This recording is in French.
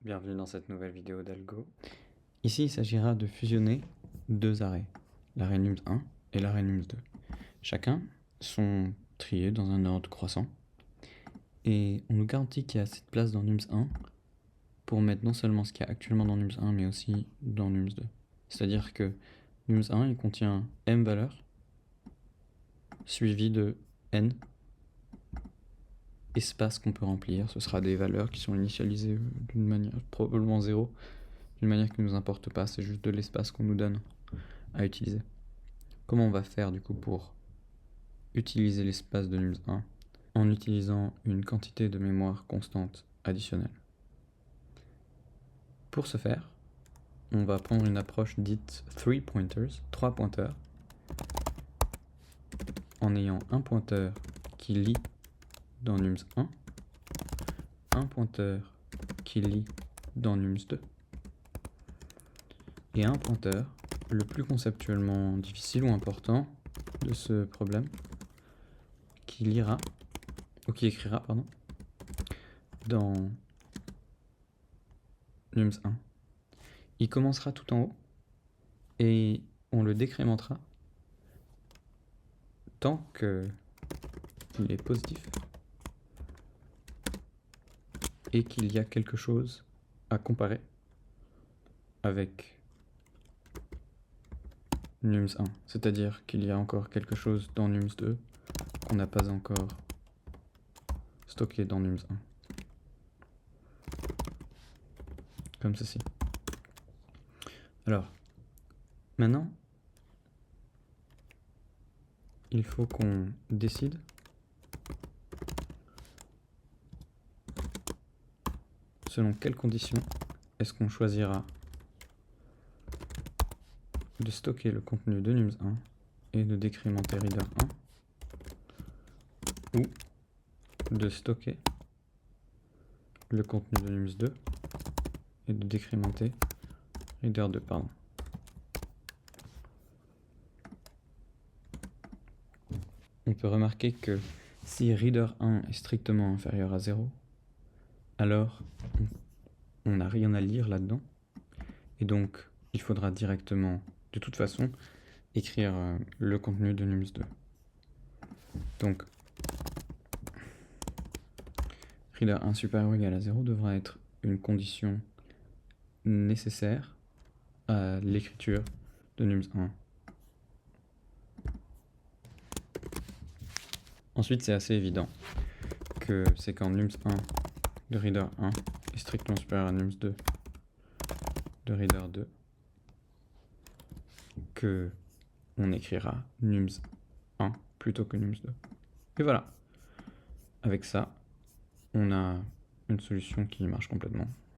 Bienvenue dans cette nouvelle vidéo d'Algo. Ici, il s'agira de fusionner deux arrêts, l'arrêt nums1 et l'arrêt nums2. Chacun sont triés dans un ordre croissant et on nous garantit qu'il y a assez de place dans nums1 pour mettre non seulement ce qu'il y a actuellement dans nums1 mais aussi dans nums2. C'est-à-dire que nums1 il contient m valeurs suivi de n espaces qu'on peut remplir. Ce sera des valeurs qui sont initialisées d'une manière probablement 0, d'une manière qui ne nous importe pas, c'est juste de l'espace qu'on nous donne à utiliser. Comment on va faire du coup pour utiliser l'espace de nums1 en utilisant une quantité de mémoire constante additionnelle? Pour ce faire, on va prendre une approche dite 3 pointers, 3 pointeurs, en ayant un pointeur qui lit dans nums1, un pointeur qui lit dans nums2, et un pointeur, le plus conceptuellement difficile ou important de ce problème, qui écrira dans nums1. Il commencera tout en haut et on le décrémentera tant qu'il est positif et qu'il y a quelque chose à comparer avec nums1, c'est-à-dire qu'il y a encore quelque chose dans nums2 qu'on n'a pas encore stocké dans nums1. Comme ceci. Alors, maintenant, il faut qu'on décide selon quelles conditions est-ce qu'on choisira de stocker le contenu de nums1 et de décrémenter reader1, ou de stocker le contenu de nums2 et de décrémenter reader2, On peut remarquer que si reader1 est strictement inférieur à 0, alors on n'a rien à lire là-dedans, et donc il faudra directement, de toute façon, écrire le contenu de nums2. Donc, reader1 supérieur ou égal à 0 devra être une condition nécessaire à l'écriture de nums1. Ensuite, c'est assez évident que c'est quand nums1 de reader1 est strictement supérieur à nums2 de reader2 que on écrira nums1 plutôt que nums2. Et voilà. Avec ça, on a une solution qui marche complètement.